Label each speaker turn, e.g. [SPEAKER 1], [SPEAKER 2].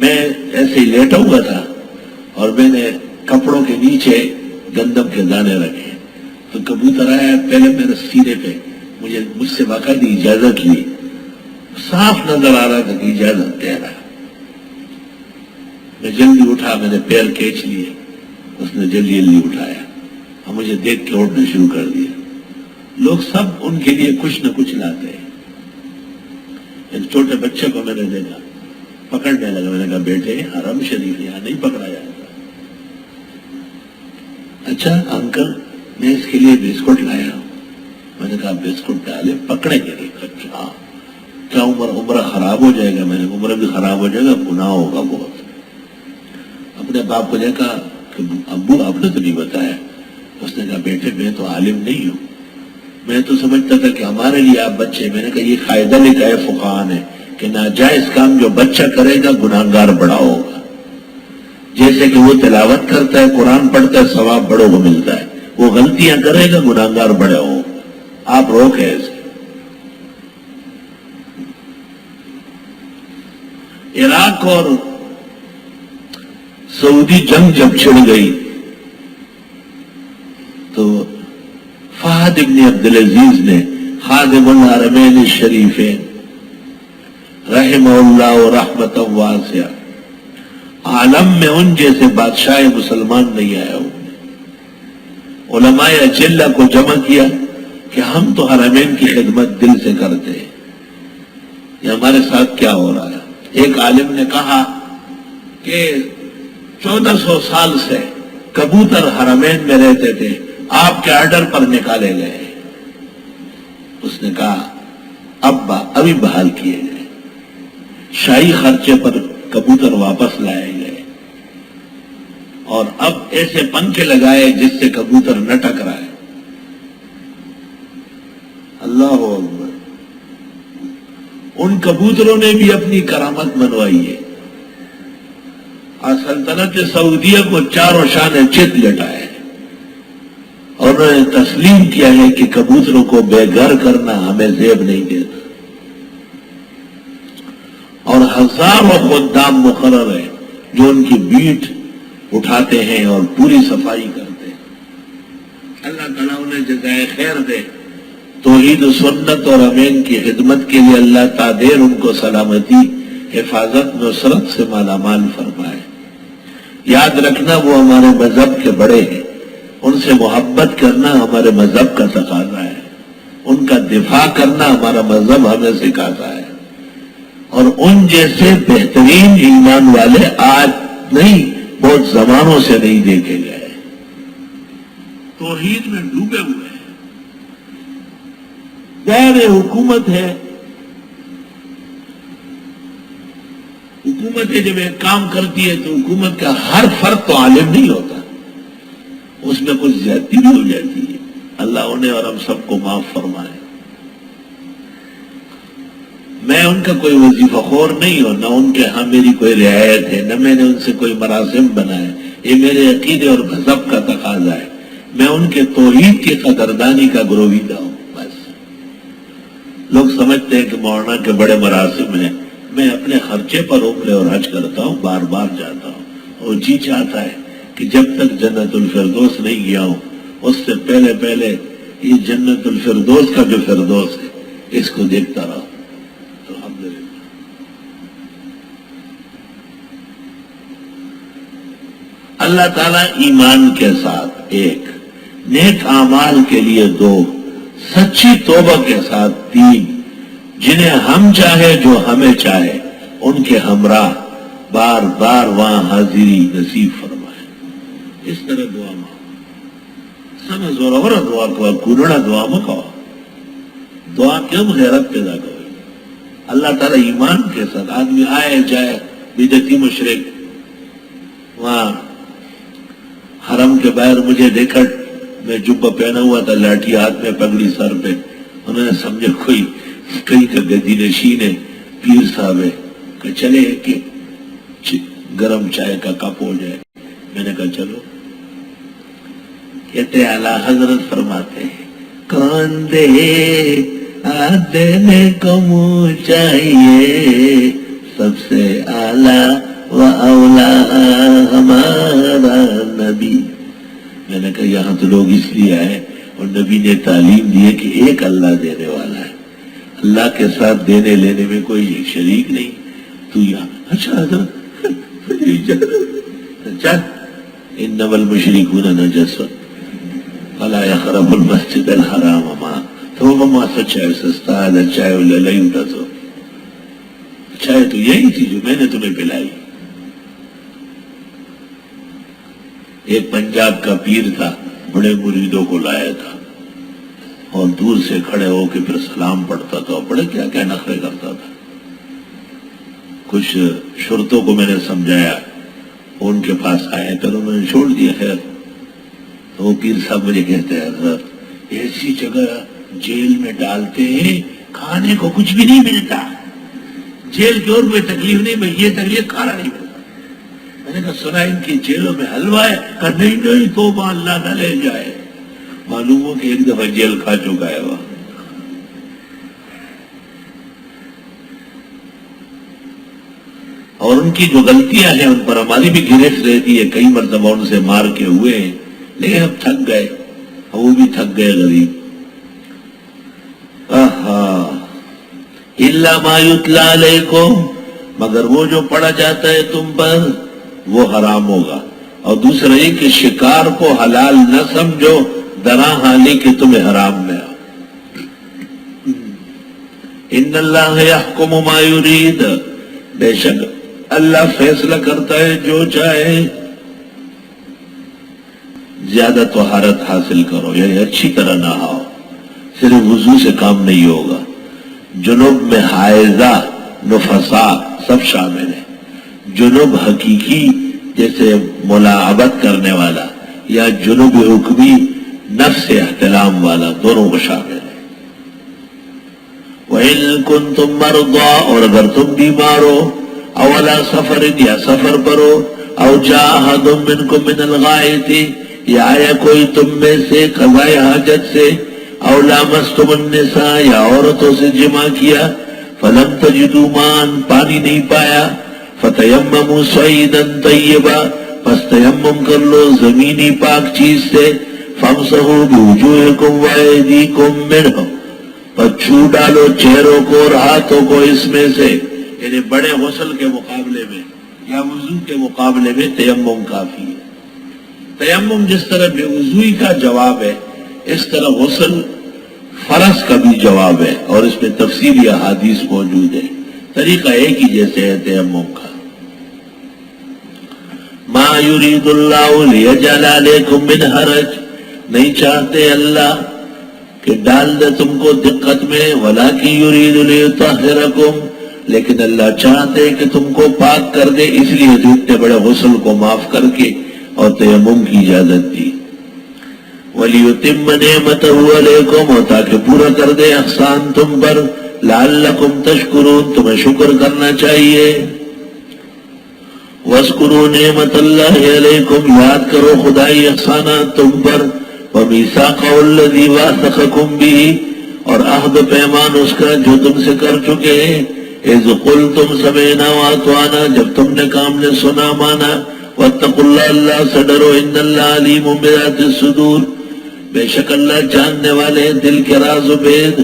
[SPEAKER 1] میں ایسے ہی لیٹا ہوا تھا اور میں نے کپڑوں کے نیچے گندم کے دانے رکھے تو کبوتر آیا، پہلے میرے سینے پہ مجھ سے باقاعدہ اجازت لی، صاف نظر آ رہا تھا کہ اجازت دے رہا۔ میں جلدی اٹھا، میں نے پیر کھینچ لیے، اس نے جلدی جلدی اٹھایا اور مجھے دیکھ کے اٹھنا شروع کر دیا۔ لوگ سب ان کے لیے کچھ نہ کچھ لاتے ہیں۔ ایک چھوٹے بچے کو میں نے دیکھا، پکڑنے لگا، میں نے کہا بیٹے حرم شریف یہاں نہیں پکڑا جاتا۔ اچھا انکل میں اس کے لیے بسکٹ لایا ہوں۔ میں نے کہا بسکٹ ڈالے پکڑے کے لیے؟ اچھا کیا عمرہ خراب ہو جائے گا؟ میں نے عمرہ بھی خراب ہو جائے گا، گناہ ہوگا بہت۔ اپنے باپ کو دیکھا کہ ابو آپ نے تو نہیں بتایا۔ اس نے کہا بیٹے میں تو عالم نہیں ہوں، میں تو سمجھتا تھا کہ ہمارے لیے آپ بچے۔ میں نے کہا یہ قاعدہ لکھا ہے فقہاء نے کہ ناجائز کام جو بچہ کرے گا گناہگار بڑا ہوگا، جیسے کہ وہ تلاوت کرتا ہے، قرآن پڑھتا ہے، ثواب بڑوں کو ملتا ہے، وہ غلطیاں کرے گا گناہگار بڑا ہوگا۔ آپ روکے ایسے۔ عراق اور سعودی جنگ جب چھڑ گئی تو فہد ابن عبدالعزیز نے خادم الحرمین الشریفین رحمہ اللہ رحمۃ واسعہ، عالم میں ان جیسے بادشاہ مسلمان نہیں آیا، علماء اجلہ کو جمع کیا کہ ہم تو حرمین کی خدمت دل سے کرتے ہیں، یہ ہمارے ساتھ کیا ہو رہا ہے۔ ایک عالم نے کہا کہ 1400 سال سے کبوتر حرمین میں رہتے تھے، آپ کے آرڈر پر نکالے گئے۔ اس نے کہا ابھی بحال کیے گئے، شاہی خرچے پر کبوتر واپس لائے گئے، اور اب ایسے پنکھے لگائے جس سے کبوتر نہ ٹکرائے۔ اللہ اکبر۔ ان کبوتروں نے بھی اپنی کرامت منوائی ہے، اور سلطنت سعودیہ کو چاروں شان چت لٹائے، اور انہوں نے تسلیم کیا ہے کہ کبوتروں کو بے گھر کرنا ہمیں زیب نہیں دیتا، اور ہزاروں خدام مقرر ہیں جو ان کی بیٹ اٹھاتے ہیں اور پوری صفائی کرتے ہیں۔ اللہ تعالیٰ انہیں جزائے خیر دے، توحید و سنت اور امین کی خدمت کے لیے اللہ تعالی ان کو سلامتی، حفاظت، نصرت سے مالا مال فرمائے۔ یاد رکھنا وہ ہمارے مذہب کے بڑے ہیں، ان سے محبت کرنا ہمارے مذہب کا تقاضا ہے، ان کا دفاع کرنا ہمارا مذہب ہمیں سکھاتا ہے، اور ان جیسے بہترین ایمان والے آج نہیں بہت زمانوں سے نہیں دیکھے گئے، توحید میں ڈوبے ہوئے ہیں۔ غیر حکومت ہے، حکومت جب ایک کام کرتی ہے تو حکومت کا ہر فرد تو عالم نہیں ہوتا، اس میں کچھ زیادتی بھی ہو جاتی ہے۔ اللہ انہیں اور ہم سب کو معاف فرمائے۔ میں ان کا کوئی وظیفہ خور نہیں ہوں، نہ ان کے ہاں میری کوئی رعایت ہے، نہ میں نے ان سے کوئی مراسم بنائے، یہ میرے عقیدے اور مذہب کا تقاضا ہے۔ میں ان کے توحید کی قدردانی کا گرویدہ ہوں۔ بس لوگ سمجھتے ہیں کہ مولانا کے بڑے مراسم ہیں، میں اپنے خرچے پر عمرے اور حج کرتا ہوں، بار بار جاتا ہوں، اور جی چاہتا ہے کہ جب تک جنت الفردوس نہیں گیا ہوں اس سے پہلے یہ جنت الفردوس کا جو فردوس ہے اس کو دیکھتا رہا۔ اللہ تعالیٰ ایمان کے ساتھ 1، نیک اعمال کے لیے 2، سچی توبہ کے ساتھ 3، جنہیں ہم چاہے جو ہمیں چاہے ان کے ہمراہ بار بار وہاں حاضری نصیب فرمائے۔ اس طرح دعا مانگو، سمجھ زور دعا کو کونڑا دعا مکو، دعا کیوں غیرت پیدا کرو۔ اللہ تعالیٰ ایمان کے ساتھ، آدمی آئے جائے بدعتی مشرک وہاں حرم کے باہر مجھے دیکھا، میں جبہ پہنا ہوا تھا، لاٹھی ہاتھ میں، پگڑی سر پہ، انہوں نے سمجھا کوئی کہیں کا گدی نشین ہے، پیر صاحب ہے، کہ چلے کہ گرم چائے کا کپ ہو جائے۔ میں نے کہا چلو۔ کہتے اعلیٰ حضرت فرماتے ہیں کون دے دینے کو منہ چاہیے، سب سے اعلیٰ وَأَوْلَاهَا ہمارا نبی. میں نے کہا یہاں تو لوگ اس لیے آئے اور نبی نے تعلیم دی ہے کہ ایک اللہ دینے والا ہے، اللہ کے ساتھ دینے لینے میں کوئی شریک نہیں. تو یہاں اچھا چل انما المشرکون نجس فلا يقربوا المسجد الحرام. تو ماما سچا ہے، سستا ہے، اچھا ہے، للائی اٹھا تو اچھا ہے. تو یہی تھی جو میں نے تمہیں پلائی. ایک پنجاب کا پیر تھا، بڑے مریدوں کو لایا تھا اور دور سے کھڑے ہو کے پھر سلام پڑھتا تھا اور بڑے کیا کیا نخرے کرتا تھا. کچھ شرطوں کو میں نے سمجھایا، ان کے پاس آئے پھر انہوں نے چھوڑ دیا. خیر تو وہ پیر صاحب مجھے کہتے ہیں حضرت ایسی جگہ جیل میں ڈالتے ہیں کھانے کو کچھ بھی نہیں ملتا، جیل کی اور کوئی تکلیف نہیں، میں یہ تکلیف کھانا نہیں ملتا. میں نے کہا سنا ان کی جیلوں میں حلوہ ہے؟ کہا نہیں توبہ اللہ نہ لے جائے. معلوم ہو کہ ایک دفعہ جیل کھا چکا ہے وہ. اور ان کی جو غلطیاں ہیں ان پر ہماری بھی گرفت رہتی ہے. کئی مرتبہ ان سے مار کے ہوئے ہیں لیکن اب تھک گئے، وہ بھی تھک گئے غریب. الا ما یتلی علیکم، مگر وہ جو پڑھا جاتا ہے تم پر وہ حرام ہوگا. اور دوسرا یہ کہ شکار کو حلال نہ سمجھو درا حالی کہ تمہیں حرام نہ ہو. ان اللہ یحکم ما یرید، بے شک اللہ فیصلہ کرتا ہے جو چاہے. زیادہ طہارت حاصل کرو، یعنی اچھی طرح نہاؤ، صرف وضو سے کام نہیں ہوگا. جنوب میں حائضہ نفساء سب شامل ہے. جنوب حقیقی جیسے ملاعبت کرنے والا یا جنوب حکمی نفس احتلام والا، دونوں کو شامل ہے. وَإِن كُنتُم مَّرْضَىٰ، اور اگر تم بیمار ہو، او علی سفر، یا سفر پر ہو، او جاء احد منکم من الغائط، یا آیا کوئی تم میں سے قضائے حاجت سے، او لامستم النساء، یا عورتوں سے جمع کیا، فلم تجدوا ماء، پانی نہیں پایا، فتیمموا صعیدا طیبا، پس تیمم کر لو زمینی پاک چیز سے، فامسحوا بوجوہکم وایدیکم منہ، پس چھو ڈالو چہروں کو اور ہاتھوں کو اس میں سے. یعنی بڑے غسل کے مقابلے میں یا وضو کے مقابلے میں تیمم کافی ہے. تیمم جس طرح بے وضوئی کا جواب ہے، اس طرح غسل فرض کا بھی جواب ہے، اور اس میں تفصیلی احادیث موجود ہے. طریقہ ایک ہی جیسے ہے تیمم کا. ما یرید اللہ لیجعل علیکم من حرج، نہیں چاہتے اللہ کہ ڈال دے تم کو دقت میں، ولکن یرید لیطہرکم، لیکن اللہ چاہتے کہ تم کو پاک کر دے، اس لیے اتنے بڑے غسل کو معاف کر کے اور تیمم کی اجازت دی. وَلِيُتِمَّ نِعْمَتَهُ عَلَيْكُمْ، اور تاکہ پورا کر دے احسان تم پر، لَعَلَّكُمْ تَشْكُرُونَ، تمہیں شکر کرنا چاہیے. وَاذْكُرُوا نِعْمَةَ اللَّهِ عَلَيْكُمْ، یاد کرو خدائی احسانات تم پر، وَمِيثَاقَهُ الَّذِي وَاثَقَكُمْ بِهِ، اور عہد پیمان اس کا جو تم سے کر چکے ہیں. اذ قلتم سمعنا واطعنا، جب تم نے کام نے سنا مانا. واتقوا اللہ، اللہ سے ڈرو. ان اللہ علیم بذات الصدور، بے شک اللہ جاننے والے دل کے راز و بید.